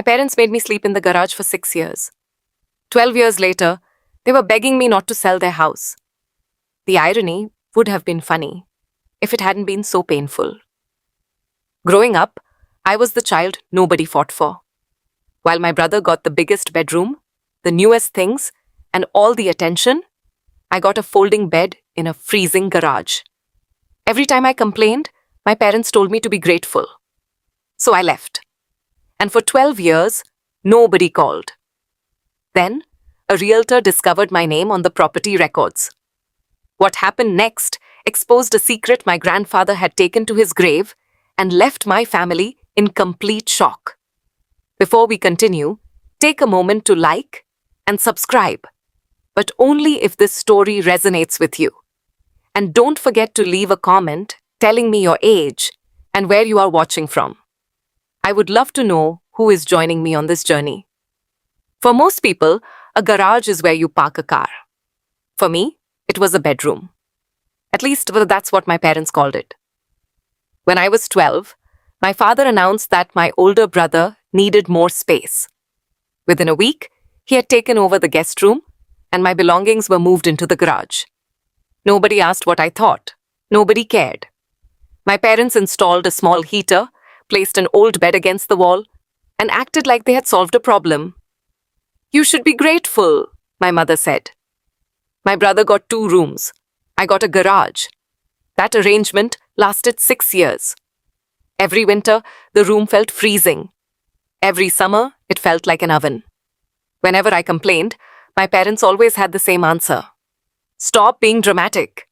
My parents made me sleep in the garage for 6 years. 12 years later, they were begging me not to sell their house. The irony would have been funny if it hadn't been so painful. Growing up, I was the child nobody fought for. While my brother got the biggest bedroom, the newest things, and all the attention, I got a folding bed in a freezing garage. Every time I complained, my parents told me to be grateful. So I left. And for 12 years, nobody called. Then, a realtor discovered my name on the property records. What happened next exposed a secret my grandfather had taken to his grave and left my family in complete shock. Before we continue, take a moment to like and subscribe, but only if this story resonates with you. And don't forget to leave a comment telling me your age and where you are watching from. I would love to know who is joining me on this journey. For most people, a garage is where you park a car. For me, it was a bedroom. At least that's what my parents called it. When I was 12, my father announced that my older brother needed more space. Within a week, he had taken over the guest room, and my belongings were moved into the garage. Nobody asked what I thought. Nobody cared. My parents installed a small heater, placed an old bed against the wall, and acted like they had solved a problem. "You should be grateful," my mother said. My brother got 2 rooms. I got a garage. That arrangement lasted 6 years. Every winter, the room felt freezing. Every summer, it felt like an oven. Whenever I complained, my parents always had the same answer: "Stop being dramatic."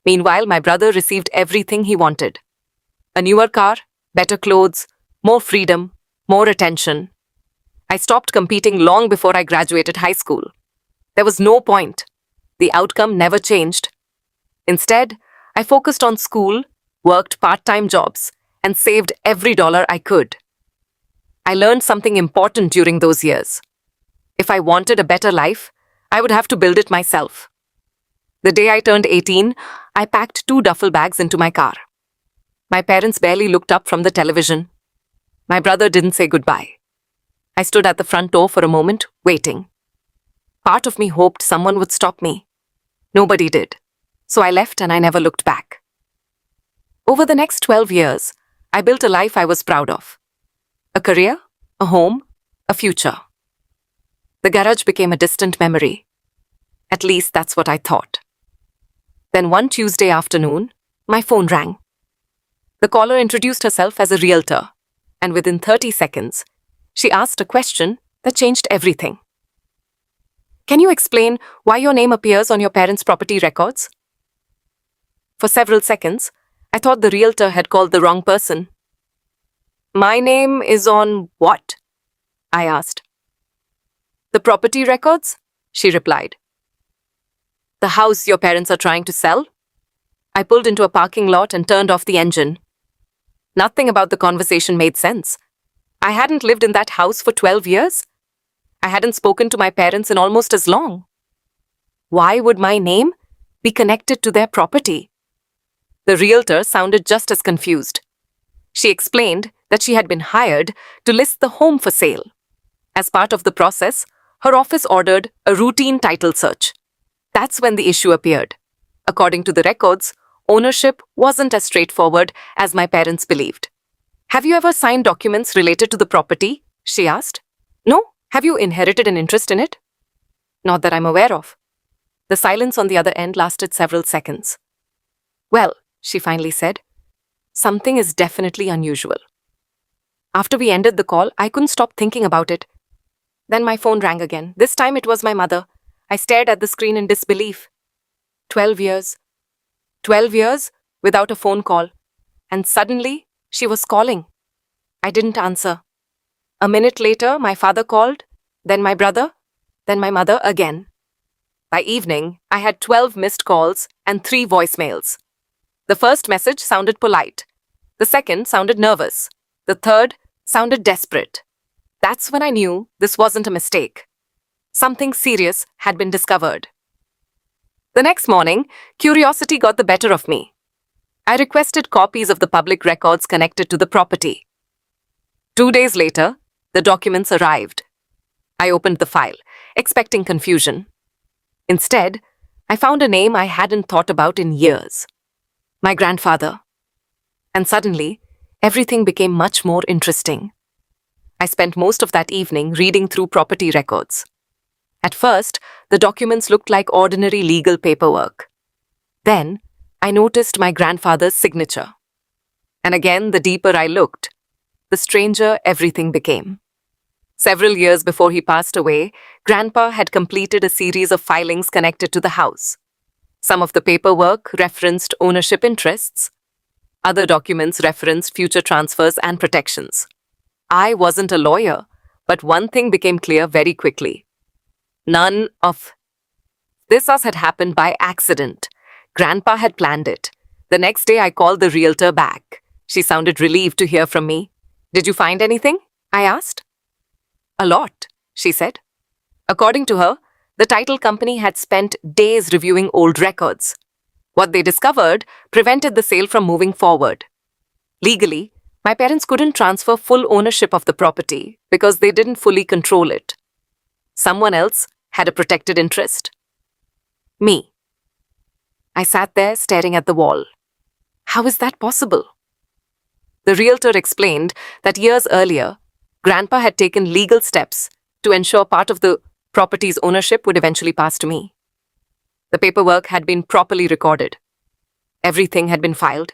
Meanwhile, my brother received everything he wanted: a newer car, better clothes, more freedom, more attention. I stopped competing long before I graduated high school. There was no point. The outcome never changed. Instead, I focused on school, worked part-time jobs, and saved every dollar I could. I learned something important during those years. If I wanted a better life, I would have to build it myself. The day I turned 18, I packed 2 duffel bags into my car. My parents barely looked up from the television. My brother didn't say goodbye. I stood at the front door for a moment, waiting. Part of me hoped someone would stop me. Nobody did. So I left and I never looked back. Over the next 12 years, I built a life I was proud of. A career, a home, a future. The garage became a distant memory. At least that's what I thought. Then one Tuesday afternoon, my phone rang. The caller introduced herself as a realtor, and within 30 seconds, she asked a question that changed everything. "Can you explain why your name appears on your parents' property records?" For several seconds, I thought the realtor had called the wrong person. "My name is on what?" I asked. "The property records," she replied. "The house your parents are trying to sell?" I pulled into a parking lot and turned off the engine. Nothing about the conversation made sense. I hadn't lived in that house for 12 years. I hadn't spoken to my parents in almost as long. Why would my name be connected to their property? The realtor sounded just as confused. She explained that she had been hired to list the home for sale. As part of the process, her office ordered a routine title search. That's when the issue appeared. According to the records, ownership wasn't as straightforward as my parents believed. "Have you ever signed documents related to the property?" she asked. "No. Have you inherited an interest in it?" "Not that I'm aware of." The silence on the other end lasted several seconds. "Well," she finally said, "something is definitely unusual." After we ended the call, I couldn't stop thinking about it. Then my phone rang again. This time it was my mother. I stared at the screen in disbelief. 12 years. 12 years without a phone call. And suddenly, she was calling. I didn't answer. A minute later, my father called, then my brother, then my mother again. By evening, I had 12 missed calls and 3 voicemails. The first message sounded polite. The second sounded nervous. The third sounded desperate. That's when I knew this wasn't a mistake. Something serious had been discovered. The next morning, curiosity got the better of me. I requested copies of the public records connected to the property. 2 days later, The documents arrived. I opened the file, expecting confusion. Instead, I found a name I hadn't thought about in years. My grandfather. And suddenly, everything became much more interesting. I spent most of that evening reading through property records. At first, the documents looked like ordinary legal paperwork. Then, I noticed my grandfather's signature. And again, the deeper I looked, the stranger everything became. Several years before he passed away, Grandpa had completed a series of filings connected to the house. Some of the paperwork referenced ownership interests. Other documents referenced future transfers and protections. I wasn't a lawyer, but one thing became clear very quickly. None of this had happened by accident. Grandpa had planned it. The next day, I called the realtor back. She sounded relieved to hear from me. "Did you find anything?" I asked. "A lot," she said. According to her, the title company had spent days reviewing old records. What they discovered prevented the sale from moving forward. Legally, my parents couldn't transfer full ownership of the property because they didn't fully control it. Someone else had a protected interest. Me. I sat there staring at the wall. How is that possible? The realtor explained that years earlier, Grandpa had taken legal steps to ensure part of the property's ownership would eventually pass to me. The paperwork had been properly recorded. Everything had been filed.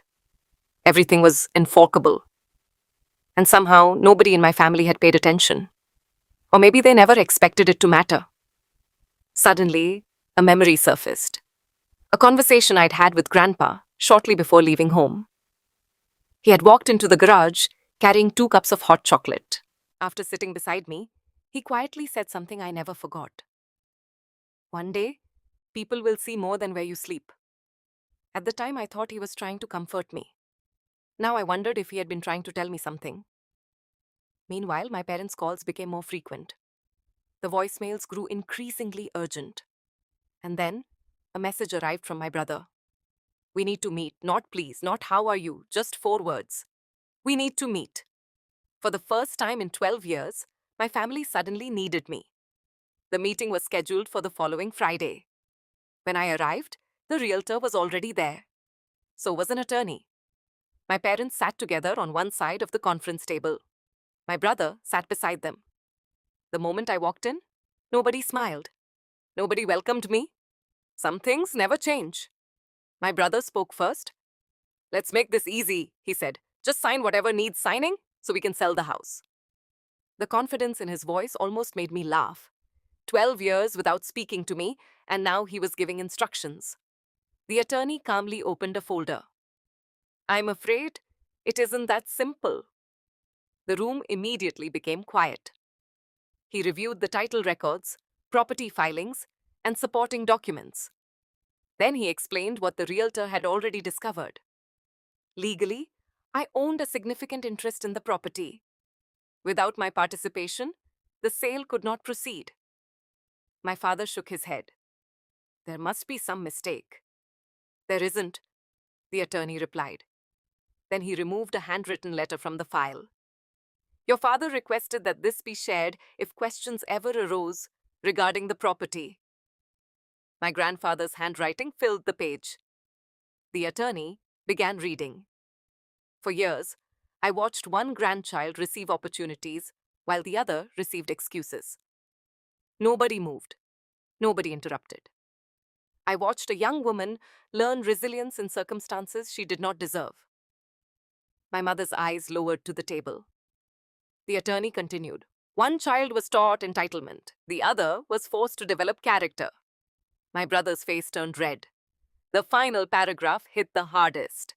Everything was enforceable. And somehow, nobody in my family had paid attention. Or maybe they never expected it to matter. Suddenly, a memory surfaced. A conversation I'd had with Grandpa shortly before leaving home. He had walked into the garage carrying 2 cups of hot chocolate. After sitting beside me, he quietly said something I never forgot. "One day, people will see more than where you sleep." At the time, I thought he was trying to comfort me. Now I wondered if he had been trying to tell me something. Meanwhile, my parents' calls became more frequent. The voicemails grew increasingly urgent. And then, a message arrived from my brother. "We need to meet, not please, not how are you, just 4 words. We need to meet." For the first time in 12 years, my family suddenly needed me. The meeting was scheduled for the following Friday. When I arrived, the realtor was already there. So was an attorney. My parents sat together on one side of the conference table. My brother sat beside them. The moment I walked in, nobody smiled. Nobody welcomed me. Some things never change. My brother spoke first. "Let's make this easy," he said. "Just sign whatever needs signing so we can sell the house." The confidence in his voice almost made me laugh. 12 years without speaking to me, and now he was giving instructions. The attorney calmly opened a folder. "I'm afraid it isn't that simple." The room immediately became quiet. He reviewed the title records, property filings, and supporting documents. Then he explained what the realtor had already discovered. Legally, I owned a significant interest in the property. Without my participation, the sale could not proceed. My father shook his head. "There must be some mistake." "There isn't," the attorney replied. Then he removed a handwritten letter from the file. "Your father requested that this be shared if questions ever arose regarding the property." My grandfather's handwriting filled the page. The attorney began reading. For years, I watched one grandchild receive opportunities while the other received excuses. Nobody moved. Nobody interrupted. I watched a young woman learn resilience in circumstances she did not deserve. My mother's eyes lowered to the table. The attorney continued. One child was taught entitlement. The other was forced to develop character. My brother's face turned red. The final paragraph hit the hardest.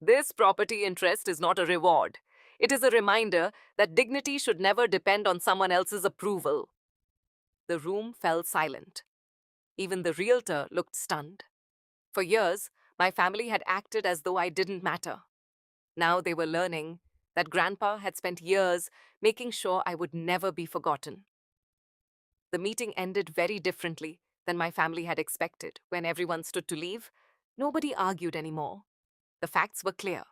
"This property interest is not a reward. It is a reminder that dignity should never depend on someone else's approval." The room fell silent. Even the realtor looked stunned. For years, my family had acted as though I didn't matter. Now they were learning that Grandpa had spent years making sure I would never be forgotten. The meeting ended very differently than my family had expected. When everyone stood to leave, nobody argued anymore. The facts were clear.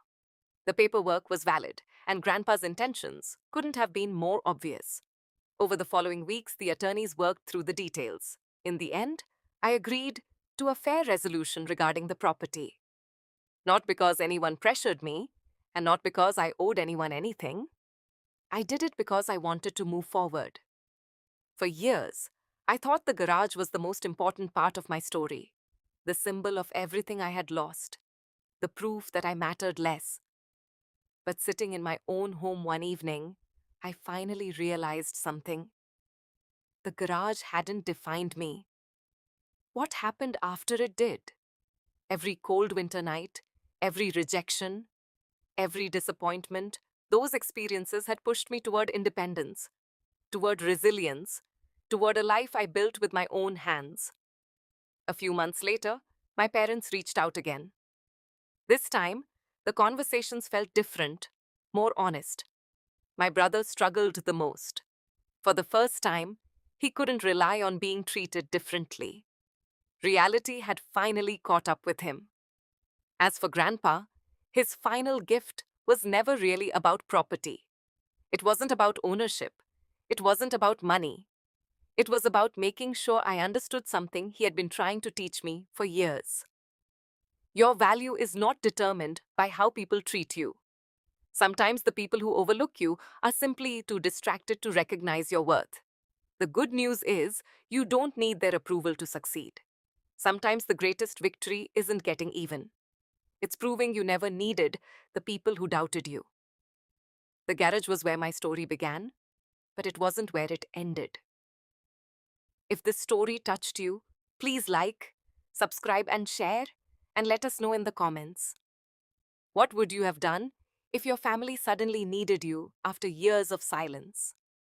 The paperwork was valid, and Grandpa's intentions couldn't have been more obvious. Over the following weeks, the attorneys worked through the details. In the end, I agreed to a fair resolution regarding the property. Not because anyone pressured me, and not because I owed anyone anything. I did it because I wanted to move forward. For years, I thought the garage was the most important part of my story, the symbol of everything I had lost, the proof that I mattered less. But sitting in my own home one evening, I finally realized something. The garage hadn't defined me. What happened after it did? Every cold winter night, every rejection, every disappointment, those experiences had pushed me toward independence, toward resilience, toward a life I built with my own hands. A few months later, my parents reached out again. This time, the conversations felt different, more honest. My brother struggled the most. For the first time, he couldn't rely on being treated differently. Reality had finally caught up with him. As for Grandpa, his final gift was never really about property. It wasn't about ownership. It wasn't about money. It was about making sure I understood something he had been trying to teach me for years. Your value is not determined by how people treat you. Sometimes the people who overlook you are simply too distracted to recognize your worth. The good news is you don't need their approval to succeed. Sometimes the greatest victory isn't getting even. It's proving you never needed the people who doubted you. The garage was where my story began, but it wasn't where it ended. If this story touched you, please like, subscribe and share, and let us know in the comments. What would you have done if your family suddenly needed you after years of silence?